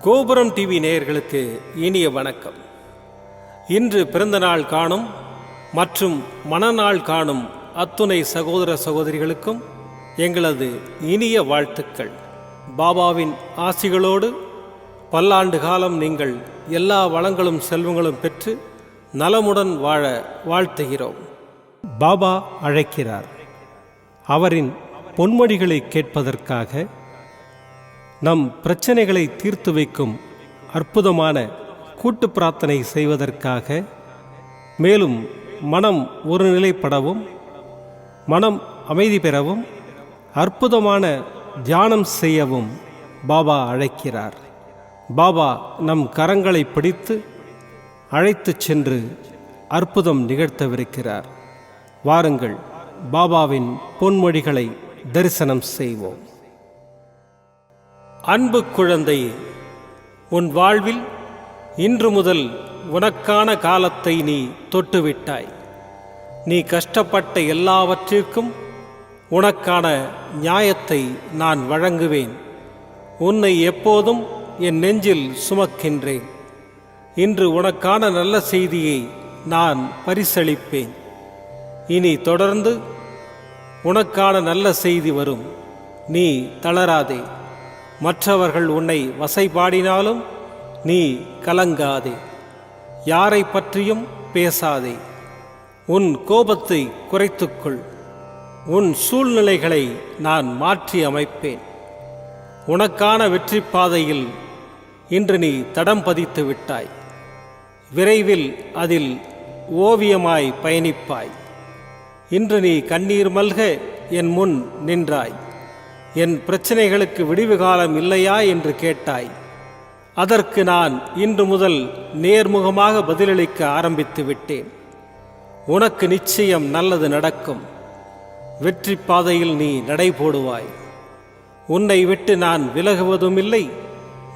கோபுரம் டிவி நேயர்களுக்கு இனிய வணக்கம். இன்று பிறந்தநாள் காணும் மற்றும் மணநாள் காணும் அத்துணை சகோதர சகோதரிகளுக்கும் எங்களது இனிய வாழ்த்துக்கள். பாபாவின் ஆசிகளோடு பல்லாண்டு காலம் நீங்கள் எல்லா வளங்களும் செல்வங்களும் பெற்று நலமுடன் வாழ வாழ்த்துகிறோம். பாபா அழைக்கிறார். அவரின் பொன்மொழிகளை கேட்பதற்காக, நம் பிரச்சனைகளை தீர்த்து வைக்கும் அற்புதமான கூட்டு பிரார்த்தனை செய்வதற்காக, மேலும் மனம் ஒருநிலைப்படவும் மனம் அமைதி பெறவும் அற்புதமான தியானம் செய்யவும் பாபா அழைக்கிறார். பாபா நம் கரங்களை பிடித்து அழைத்துச் சென்று அற்புதம் நிகழ்த்தவிருக்கிறார். வாருங்கள், பாபாவின் பொன்மொழிகளை தரிசனம் செய்வோம். அன்பு குழந்தையே, உன் வாழ்வில் இன்று முதல் உனக்கான காலத்தை நீ தொட்டுவிட்டாய். நீ கஷ்டப்பட்ட எல்லாவற்றிற்கும் உனக்கான நியாயத்தை நான் வழங்குவேன். உன்னை எப்போதும் என் நெஞ்சில் சுமக்கின்றேன். இன்று உனக்கான நல்ல செய்தியை நான் பரிசளிப்பேன். இனி தொடர்ந்து உனக்கான நல்ல செய்தி வரும். நீ தளராதே. மற்றவர்கள் உன்னை வசைபாடினாலும் நீ கலங்காதே. யாரை பற்றியும் பேசாதே. உன் கோபத்தை குறைத்துக்கொள். உன் சூழ்நிலைகளை நான் மாற்றி அமைப்பேன். உனக்கான வெற்றி பாதையில் இன்று நீ தடம் பதித்து விட்டாய். விரைவில் அதில் ஓவியமாய் பயணிப்பாய். இன்று நீ கண்ணீர் மல்க என் முன் நின்றாய். என் பிரச்சனைகளுக்கு விடிவு காலம் இல்லையா என்று கேட்டாய். அதற்கு நான் இன்று முதல் நேர்முகமாக பதிலளிக்க ஆரம்பித்து விட்டேன். உனக்கு நிச்சயம் நல்லது நடக்கும். வெற்றி பாதையில் நீ நடை போடுவாய். உன்னை விட்டு நான் விலகுவதும் இல்லை,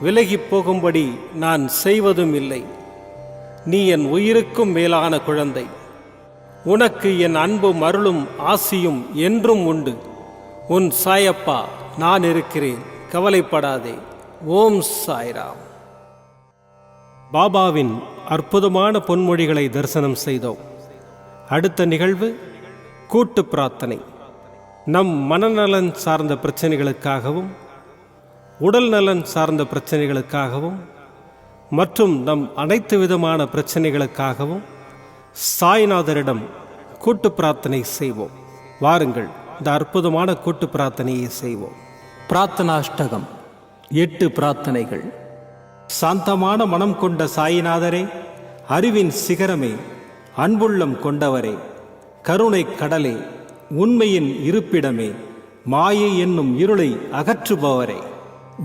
விலகி போகும்படி நான் செய்வதும் இல்லை. நீ என் உயிருக்கும் மேலான குழந்தை. உனக்கு என் அன்பும் அருளும் ஆசியும் என்றும் உண்டு. உன் சாயப்பா நான் இருக்கிறேன், கவலைப்படாதே. ஓம் சாய்ராம். பாபாவின் அற்புதமான பொன்மொழிகளை தரிசனம் செய்தோம். அடுத்த நிகழ்வு கூட்டு பிரார்த்தனை. நம் மனநலன் சார்ந்த பிரச்சனைகளுக்காகவும், உடல் நலன் சார்ந்த பிரச்சனைகளுக்காகவும் மற்றும் நம் அனைத்து விதமான பிரச்சனைகளுக்காகவும் சாய்நாதரிடம் கூட்டு பிரார்த்தனை செய்வோம். வாருங்கள், இந்த அற்புதமான கூட்டு பிரார்த்தனையை செய்வோம். பிரார்த்தனாஷ்டகம். 8 பிரார்த்தனைகள். சாந்தமான மனம் கொண்ட சாயிநாதரே, அறிவின் சிகரமே, அன்புள்ளம் கொண்டவரே, கருணை கடலே, உண்மையின் இருப்பிடமே, மாயை என்னும் இருளை அகற்றுபவரே,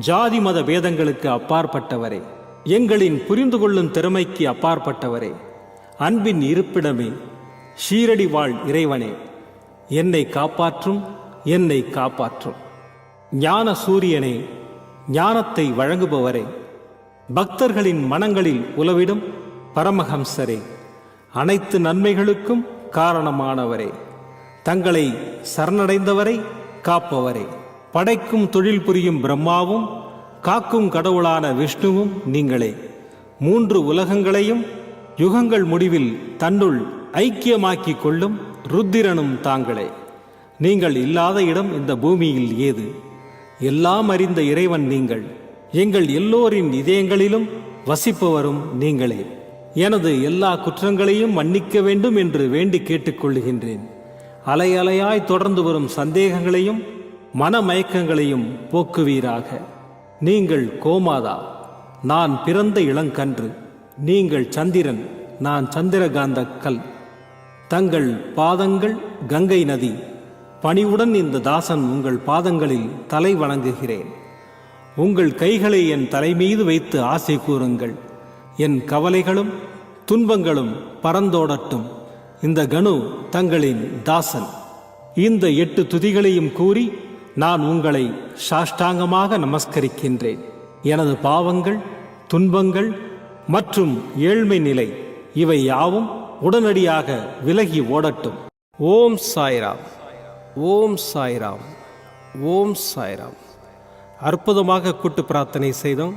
ஜாதி மத பேதங்களுக்கு அப்பாற்பட்டவரே, எங்களின் புரிந்து கொள்ளும் திறமைக்கு அப்பாற்பட்டவரே, அன்பின் இருப்பிடமே, ஷீரடி வாழ் இறைவனே, என்னை காப்பாற்றும், என்னை காப்பாற்றும். ஞான சூரியனே, ஞானத்தை வழங்குபவரே, பக்தர்களின் மனங்களில் உலவிடும் பரமஹம்சரே, அனைத்து நன்மைகளுக்கும் காரணமானவரே, தங்களை சரணடைந்தவரை காப்பவரே, படைக்கும் தொழில் புரியும் பிரம்மாவும் காக்கும் கடவுளான விஷ்ணுவும் நீங்களே. 3 உலகங்களையும் யுகங்கள் முடிவில் தன்னுள் ஐக்கியமாக்கிக் கொள்ளும் ருத்திரனும் தாங்களே. நீங்கள் இல்லாத இடம் இந்த பூமியில் ஏது? எல்லாம் அறிந்த இறைவன் நீங்கள். எங்கள் எல்லோரின் இதயங்களிலும் வசிப்பவரும் நீங்களே. எனது எல்லா குற்றங்களையும் மன்னிக்க வேண்டும் என்று வேண்டி கேட்டுக்கொள்ளுகின்றேன். அலை அலையாய் தொடர்ந்து வரும் சந்தேகங்களையும் மனமயக்கங்களையும் போக்குவீராக. நீங்கள் கோமாதா, நான் பிறந்த இளங்கன்று. நீங்கள் சந்திரன், நான் சந்திரகாந்த கல். தங்கள் பாதங்கள் கங்கை நதி. பணிவுடன் இந்த தாசன் உங்கள் பாதங்களில் தலை வணங்குகிறேன். உங்கள் கைகளை என் தலைமீது வைத்து ஆசை கூறுங்கள். என் கவலைகளும் துன்பங்களும் பறந்தோடட்டும். இந்த கணு தங்களின் தாசன். இந்த 8 துதிகளையும் கூறி நான் உங்களை சாஷ்டாங்கமாக நமஸ்கரிக்கின்றேன். எனது பாவங்கள், துன்பங்கள் மற்றும் ஏழ்மை நிலை இவை யாவும் உடனடியாக விலகி ஓடட்டும். ஓம் சாய்ராம். ஓம் சாய்ராம். ஓம் சாய்ராம். அற்புதமாக கூட்டு பிரார்த்தனை செய்தோம்.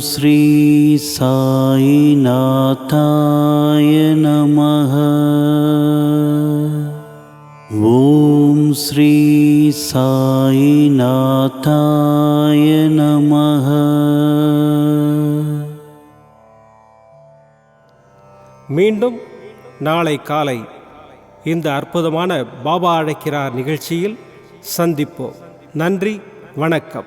ஸ்ரீ சாயிநாதாய நமः. ஓம் ஸ்ரீ சாயிநாதாய நமः. மீண்டும் நாளை காலை இந்த அற்புதமான பாபா அழைக்கிறார் நிகழ்ச்சியில் சந்திப்போம். நன்றி, வணக்கம்.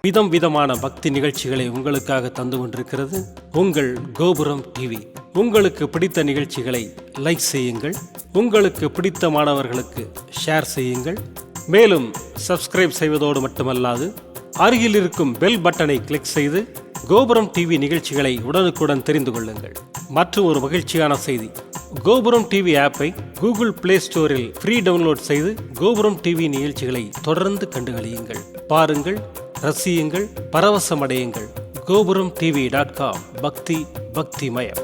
விதம் விதமான பக்தி நிகழ்ச்சிகளை உங்களுக்காக தந்து கொண்டிருக்கிறது உங்கள் கோபுரம் டிவி. உங்களுக்கு பிடித்த நிகழ்ச்சிகளை லைக் செய்யுங்கள், உங்களுக்கு பிடித்த மாணவர்களுக்கு ஷேர் செய்யுங்கள். மேலும் சப்ஸ்கிரைப் செய்வதோடு மட்டுமல்லாது அருகில் இருக்கும் பெல் பட்டனை கிளிக் செய்து கோபுரம் டிவி நிகழ்ச்சிகளை உடனுக்குடன் தெரிந்து கொள்ளுங்கள். மற்றும் ஒரு மகிழ்ச்சியான செய்தி, கோபுரம் டிவி ஆப்பை கூகுள் பிளே ஸ்டோரில் ஃப்ரீ டவுன்லோட் செய்து கோபுரம் டிவி நிகழ்ச்சிகளை தொடர்ந்து கண்டுகளியுங்கள், பாருங்கள், ரசியுங்கள், பரவசமடையுங்கள். gopuramtv.com. பக்தி பக்திமயம்.